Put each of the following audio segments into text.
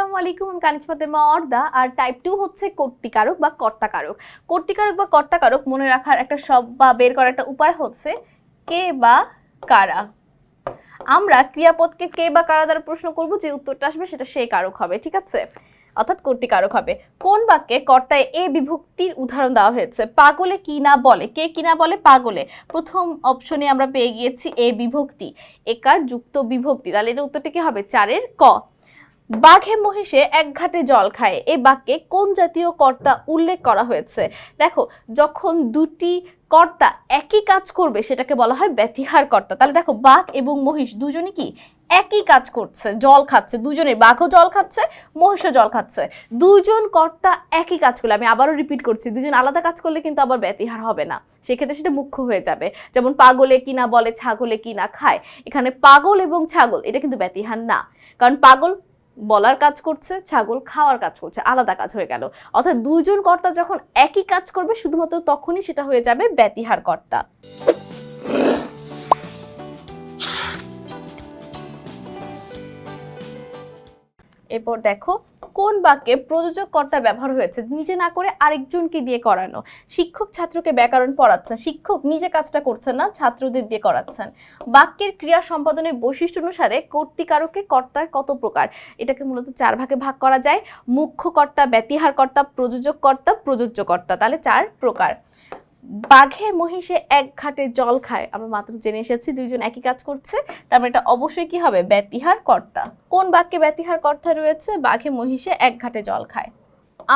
আসসালামু আলাইকুম, আমি কানিজ ফাতেমা অর্দা। আর টাইপ 2 হচ্ছে কর্তৃকারক বা কর্তাকারক। কর্তৃকারক বা কর্তাকারক মনে রাখার একটা সব বা বের করার একটা উপায় হচ্ছে কে বা কারা। আমরা ক্রিয়াপদকে কে বা কারা দ্বারা প্রশ্ন করব, যে উত্তরটা আসবে সেটা সেই কারক হবে, ঠিক আছে, অর্থাৎ কর্তৃকারক হবে। কোন বাক্যে কর্তায় এ বিভক্তির উদাহরণ দেওয়া হয়েছে? পাগলে কি না বলে, কে কি না বলে পাগলে। প্রথম অপশনে আমরা পেয়ে গিয়েছি এ বিভক্তি, একার যুক্ত বিভক্তি, তাহলে এর উত্তরটা কি হবে? 4-এর ক। বাঘে মহিষে এক ঘাটে জল খায়, এই বাক্যে কোন জাতীয় কর্তা উল্লেখ করা হয়েছে? দেখো, যখন দুটি কর্তা একই কাজ করবে সেটাকে বলা হয় ব্যতিহার কর্তা। তাহলে দেখো, বাঘ এবং মহিষ দুজনে কি একই কাজ করছে, জল খাচ্ছে, দুজনের, বাঘও জল খাচ্ছে, মহিষও জল খাচ্ছে, দুজন কর্তা একই কাজ করলে, আমি আবারও রিপিট করছি, দুজন আলাদা কাজ করলে কিন্তু আবার ব্যতিহার হবে না, সেক্ষেত্রে সেটা মুখ্য হয়ে যাবে। যেমন পাগলে কিনা বলে, ছাগলে কিনা খায়, এখানে পাগল এবং ছাগল এটা কিন্তু ব্যতিহার না, কারণ পাগল বলার কাজ করছে, ছাগল খাওয়ার কাজ করছে, আলাদা কাজ হয়ে গেল। অর্থাৎ দুইজন কর্তা যখন একই কাজ করবে শুধুমাত্র তখনই সেটা হয়ে যাবে ব্যতিহার কর্তা। এরপর দেখো, কোন বাক্যে প্রযোজক কর্তা ব্যবহার হয়েছে? নিজে না করে আরেকজনকে দিয়ে করানো। শিক্ষক ছাত্রকে ব্যাকরণ পড়াচ্ছেন, শিক্ষক নিজে কাজটা করছেন না, ছাত্রদের দিয়ে করাচ্ছেন। বাক্যের ক্রিয়া সম্পাদনের বৈশিষ্ট্য অনুসারে কর্তৃকারকে কর্তা কত প্রকার? এটাকে মূলত 4 ভাগে ভাগ করা যায়: মুখ্য কর্তা, ব্যতিহার কর্তা, প্রযোজক কর্তা, প্রযোজ্য কর্তা। তাহলে 4 প্রকার। বাঘে মহিষে এক ঘাটে জল খায়, আমরা মাত্র জেনে এসেছি দুইজন একই কাজ করছে, তারপর এটা অবশ্যই কি হবে? ব্যতিহার কর্তা। কোন বাক্যে ব্যতিহার কর্তা রয়েছে? বাঘে মহিষে এক ঘাটে জল খায়।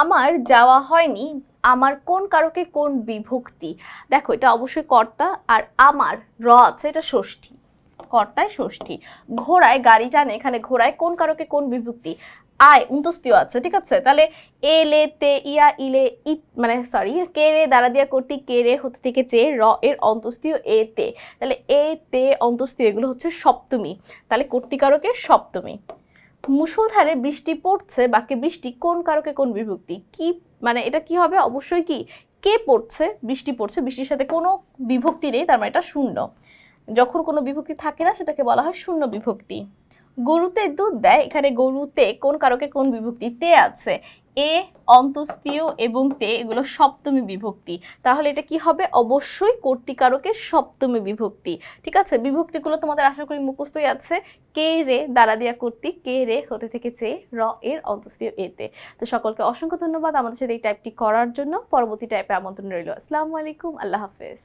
আমার যাওয়া হয়নি, আমার কোন কারকে কোন বিভক্তি? দেখো, এটা অবশ্যই কর্তা, আর আমার র আছে, এটা ষষ্ঠী, কর্তায় ষষ্ঠী। ঘোড়ায় গাড়ি টানে, এখানে ঘোড়ায় কোন কারকে কোন বিভক্তি? আয় অন্তস্তীয় আছে, ঠিক আছে। তাহলে এ লে তে ইয়া ইলে ই, মানে সরি, কে রে দ্বারা দিয়া কর্তৃক কে রে হতে থেকে চে, র এর অন্তস্তীয় এ তে, তাহলে এ তে অন্তস্তীয় এগুলো হচ্ছে সপ্তমী, তাহলে কর্তৃকারকের সপ্তমী। মুষলধারে বৃষ্টি পড়ছে, বাক্যে বৃষ্টি কোন কারকে কোন বিভক্তি? কি মানে এটা কি হবে? অবশ্যই কি কে পড়ছে, বৃষ্টি পড়ছে, বৃষ্টির সাথে কোনো বিভক্তি নেই, তার মানে এটা শূন্য। যখন কোনো বিভক্তি থাকে না সেটাকে বলা হয় শূন্য বিভক্তি। গরুতে দুধ দেয়, এখানে গরুতে কোন কারকে কোন বিভক্তি? তে আছে, এ অন্তস্তীয় এবং তে এগুলো সপ্তমী বিভক্তি, তাহলে এটা কি হবে? অবশ্যই কর্তৃকারকের সপ্তমী বিভক্তি, ঠিক আছে। বিভক্তিগুলো তোমাদের আশা করি মুখস্থই আছে। কে রে দ্বারা দিয়া কর্তৃক কে রে হতে থেকে চে, র এর অন্তস্তীয় এতে। তো সকলকে অসংখ্য ধন্যবাদ আমাদের সাথে এই টাইপটি করার জন্য। পরবর্তী টাইপে আমন্ত্রণ রইল। আসসালামু আলাইকুম, আল্লাহ হাফেজ।